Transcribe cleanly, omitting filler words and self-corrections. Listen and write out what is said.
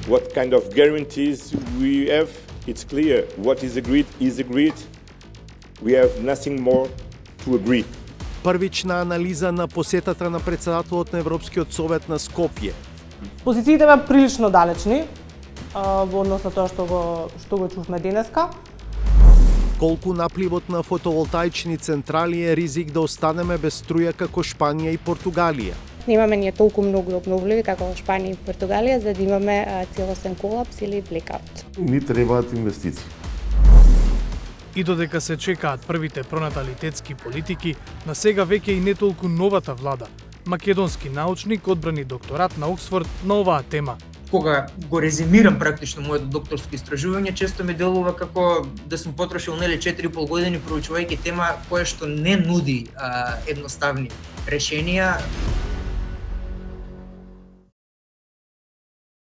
what kind of guarantees we have. It's clear what is agreed is agreed. We have nothing more to agree. Првична анализа на посетата на председателот на Европскиот совет на Скопје. Позициите беа прилично далечни во однос на тоа што го чувме денеска. Колку напливот на фотоволтаични централи е ризик да останеме без струја како Шпанија и Португалија. Немаме ние толку многу обновливи како во Шпанија и Португалија за да имаме целосен колапс или блекаут. Ни требаат инвестиции. И додека се чекаат првите пронаталитетски политики, на сега веќе и не толку новата влада. Македонски научник одбрани докторат на Оксфорд на оваа тема. Кога го резимирам практично моето докторско истражување, често ми делува како да сум потрошил 4,5 години проучувајќи тема која што не нуди едноставни решенија.